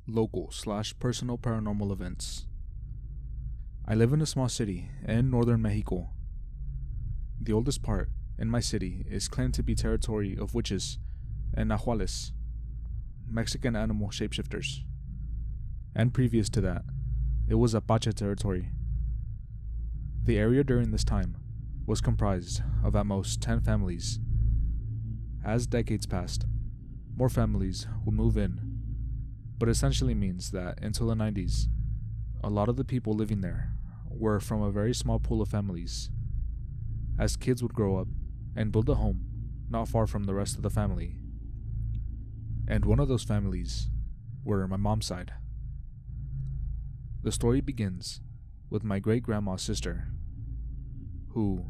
local/personal paranormal events. I live in a small city in northern Mexico. The oldest part in my city is claimed to be territory of witches and nahuales, Mexican animal shapeshifters. And previous to that, it was Apache territory. The area during this time was comprised of at most 10 families. As decades passed, more families would move in, but essentially means that until the 90s, a lot of the people living there were from a very small pool of families. As kids would grow up and build a home not far from the rest of the family. And one of those families were my mom's side. The story begins with my great-grandma's sister, who,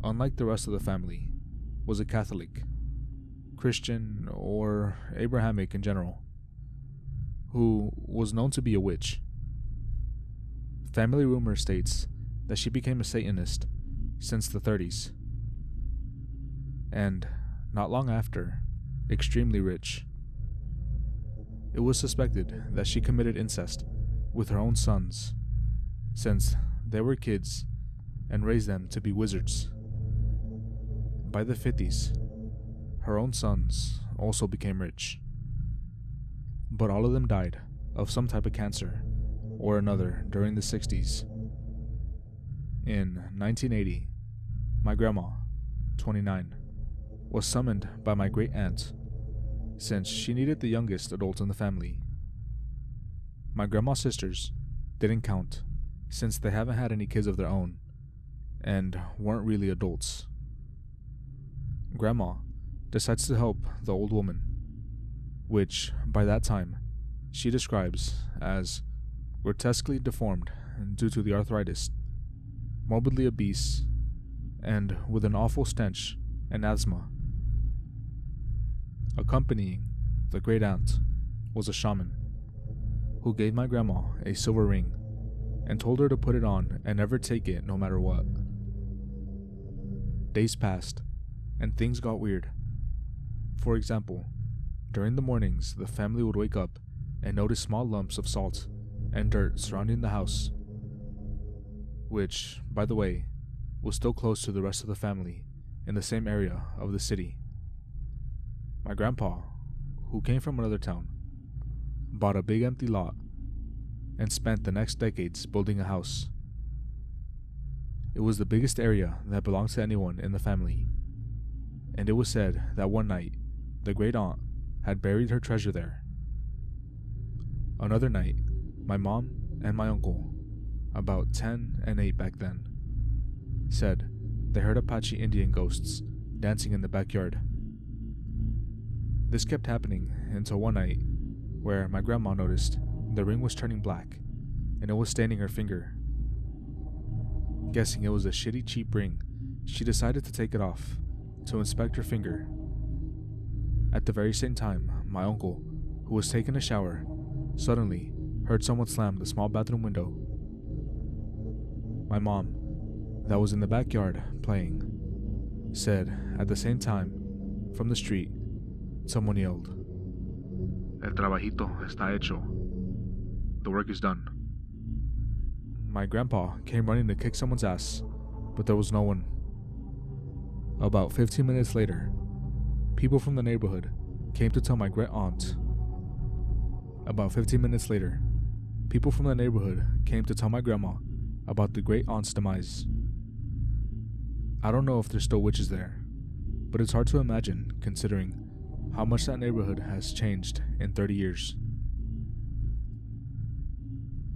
unlike the rest of the family, was a Catholic, Christian, or Abrahamic in general, who was known to be a witch. Family rumor states that she became a Satanist since the 30s, and, not long after, extremely rich. It was suspected that she committed incest with her own sons, since they were kids, and raised them to be wizards. By the 50s, her own sons also became rich, but all of them died of some type of cancer or another during the 60s. In 1980, my grandma, 29, was summoned by my great-aunt, since she needed the youngest adult in the family. My grandma's sisters didn't count, since they haven't had any kids of their own, and weren't really adults. Grandma decides to help the old woman, which, by that time, she describes as grotesquely deformed due to the arthritis, morbidly obese, and with an awful stench and asthma. Accompanying the great-aunt was a shaman, who gave my grandma a silver ring and told her to put it on and never take it no matter what. Days passed, and things got weird. For example, during the mornings, the family would wake up and notice small lumps of salt and dirt surrounding the house, which, by the way, was still close to the rest of the family in the same area of the city. My grandpa, who came from another town, bought a big empty lot and spent the next decades building a house. It was the biggest area that belonged to anyone in the family, and it was said that one night the great-aunt had buried her treasure there. Another night, my mom and my uncle, about 10 and 8 back then, said they heard Apache Indian ghosts dancing in the backyard. This kept happening until one night where my grandma noticed the ring was turning black and it was staining her finger. Guessing it was a shitty cheap ring, she decided to take it off to inspect her finger. At the very same time, my uncle, who was taking a shower, suddenly heard someone slam the small bathroom window. My mom, that was in the backyard playing, said at the same time, from the street, someone yelled, "El trabajito está hecho. The work is done." My grandpa came running to kick someone's ass, but there was no one. About 15 minutes later, people from the neighborhood came to tell my great-aunt. About 15 minutes later, people from the neighborhood came to tell my grandma about the great-aunt's demise. I don't know if there's still witches there, but it's hard to imagine considering how much that neighborhood has changed in 30 years.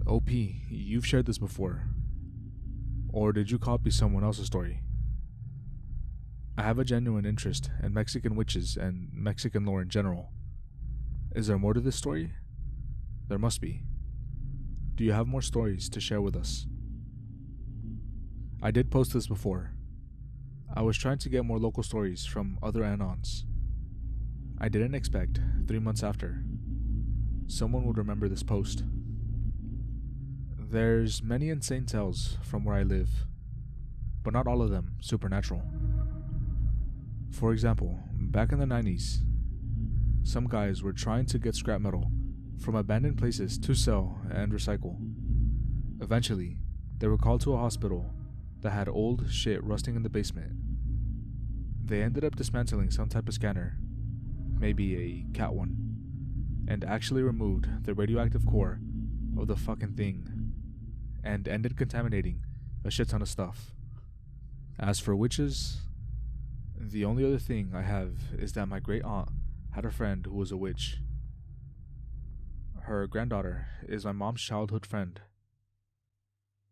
OP, you've shared this before. Or did you copy someone else's story? I have a genuine interest in Mexican witches and Mexican lore in general. Is there more to this story? There must be. Do you have more stories to share with us? I did post this before. I was trying to get more local stories from other Anons. I didn't expect, 3 months after, someone would remember this post. There's many insane tales from where I live, but not all of them supernatural. For example, back in the 90s, some guys were trying to get scrap metal from abandoned places to sell and recycle. Eventually, they were called to a hospital that had old shit rusting in the basement. They ended up dismantling some type of scanner, maybe a cat one, and actually removed the radioactive core of the fucking thing, and ended contaminating a shit ton of stuff. As for witches, the only other thing I have is that my great aunt had a friend who was a witch. Her granddaughter is my mom's childhood friend.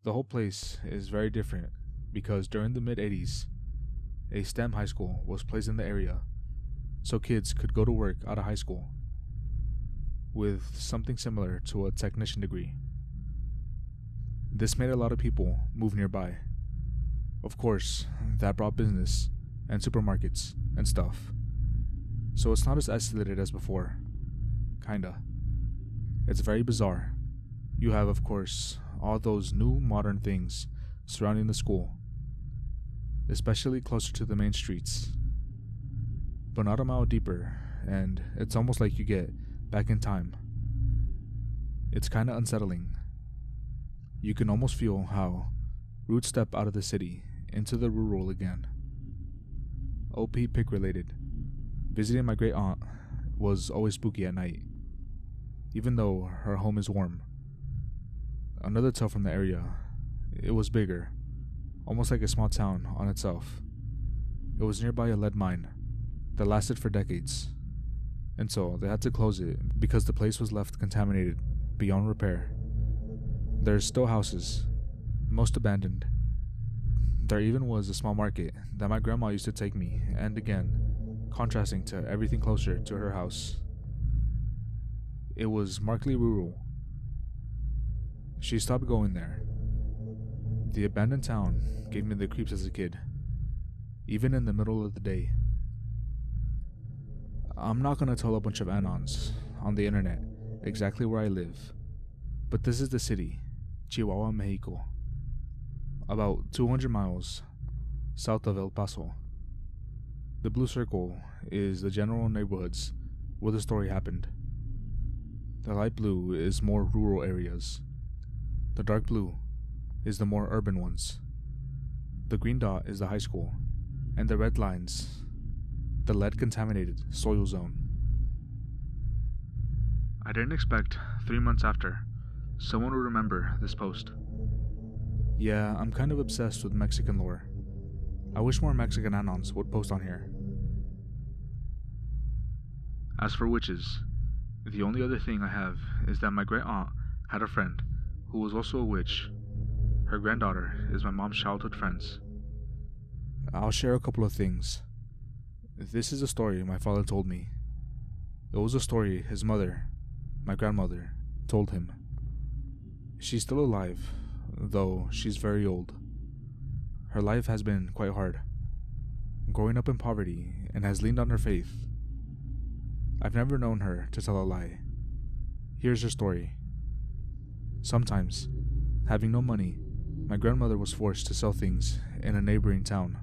The whole place is very different because during the mid-80s, a STEM high school was placed in the area so kids could go to work out of high school with something similar to a technician degree. This made a lot of people move nearby. Of course, that brought business and supermarkets and stuff. So it's not as isolated as before. Kinda. It's very bizarre. You have, of course, all those new modern things surrounding the school, especially closer to the main streets, but not a mile deeper, and it's almost like you get back in time. It's kinda unsettling. You can almost feel how roots step out of the city into the rural again. OP pick related. Visiting my great aunt was always spooky at night, even though her home is warm. Another tale from the area, it was bigger, almost like a small town on itself. It was nearby a lead mine that lasted for decades, and so they had to close it because the place was left contaminated beyond repair. There's still houses, most abandoned. There even was a small market that my grandma used to take me, and again, contrasting to everything closer to her house. It was markedly rural. She stopped going there. The abandoned town gave me the creeps as a kid, even in the middle of the day. I'm not gonna tell a bunch of anons on the internet exactly where I live, but this is the city, Chihuahua, Mexico, about 200 miles south of El Paso. The blue circle is the general neighborhoods where the story happened. The light blue is more rural areas. The dark blue is the more urban ones. The green dot is the high school, and the red lines, the lead-contaminated soil zone. I didn't expect 3 months after someone would remember this post. Yeah, I'm kind of obsessed with Mexican lore. I wish more Mexican anons would post on here. As for witches, the only other thing I have is that my great aunt had a friend who was also a witch. Her granddaughter is my mom's childhood friends. I'll share a couple of things. This is a story my father told me. It was a story his mother, my grandmother, told him. She's still alive, though she's very old. Her life has been quite hard, growing up in poverty, and has leaned on her faith. I've never known her to tell a lie. Here's her story. Sometimes, having no money, my grandmother was forced to sell things in a neighboring town.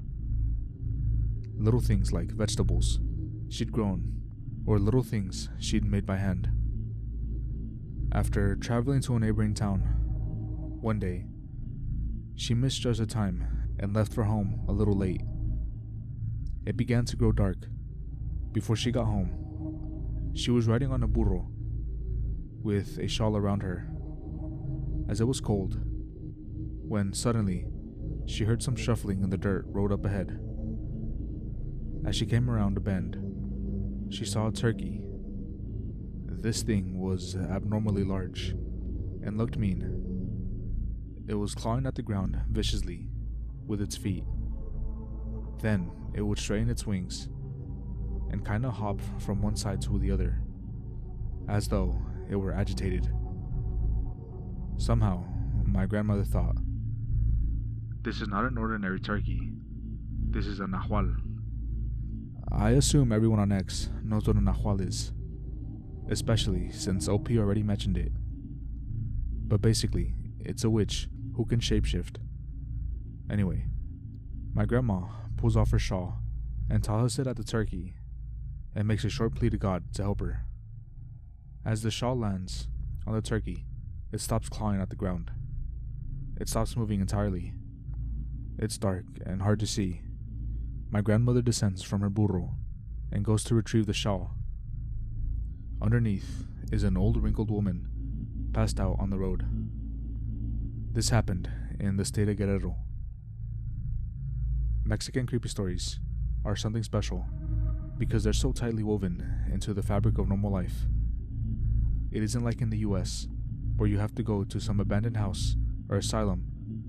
Little things like vegetables she'd grown, or little things she'd made by hand. After traveling to a neighboring town, one day, she misjudged the time and left for home a little late. It began to grow dark. Before she got home, she was riding on a burro with a shawl around her, as it was cold, when suddenly she heard some shuffling in the dirt road up ahead. As she came around a bend, she saw a turkey. This thing was abnormally large and looked mean. It was clawing at the ground viciously with its feet. Then it would straighten its wings and kinda hop from one side to the other, as though it were agitated. Somehow, my grandmother thought, "This is not an ordinary turkey. This is a nahual." I assume everyone on X knows what a nahual is, especially since OP already mentioned it. But basically, it's a witch who can shapeshift. Anyway, my grandma pulls off her shawl and tosses it at the turkey and makes a short plea to God to help her. As the shawl lands on the turkey, it stops clawing at the ground. It stops moving entirely. It's dark and hard to see. My grandmother descends from her burro and goes to retrieve the shawl. Underneath is an old wrinkled woman passed out on the road. This happened in the state of Guerrero. Mexican creepy stories are something special because they're so tightly woven into the fabric of normal life. It isn't like in the US, where you have to go to some abandoned house or asylum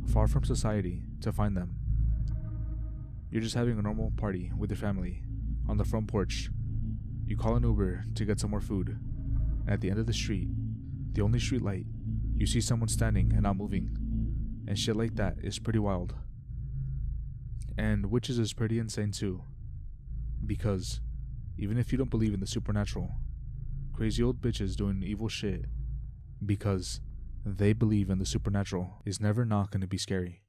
far from society to find them. You're just having a normal party with your family on the front porch. You call an Uber to get some more food, and at the end of the street, the only street light, you see someone standing and not moving, and shit like that is pretty wild. And witches is pretty insane too, because even if you don't believe in the supernatural, crazy old bitches doing evil shit because they believe in the supernatural is never not gonna be scary.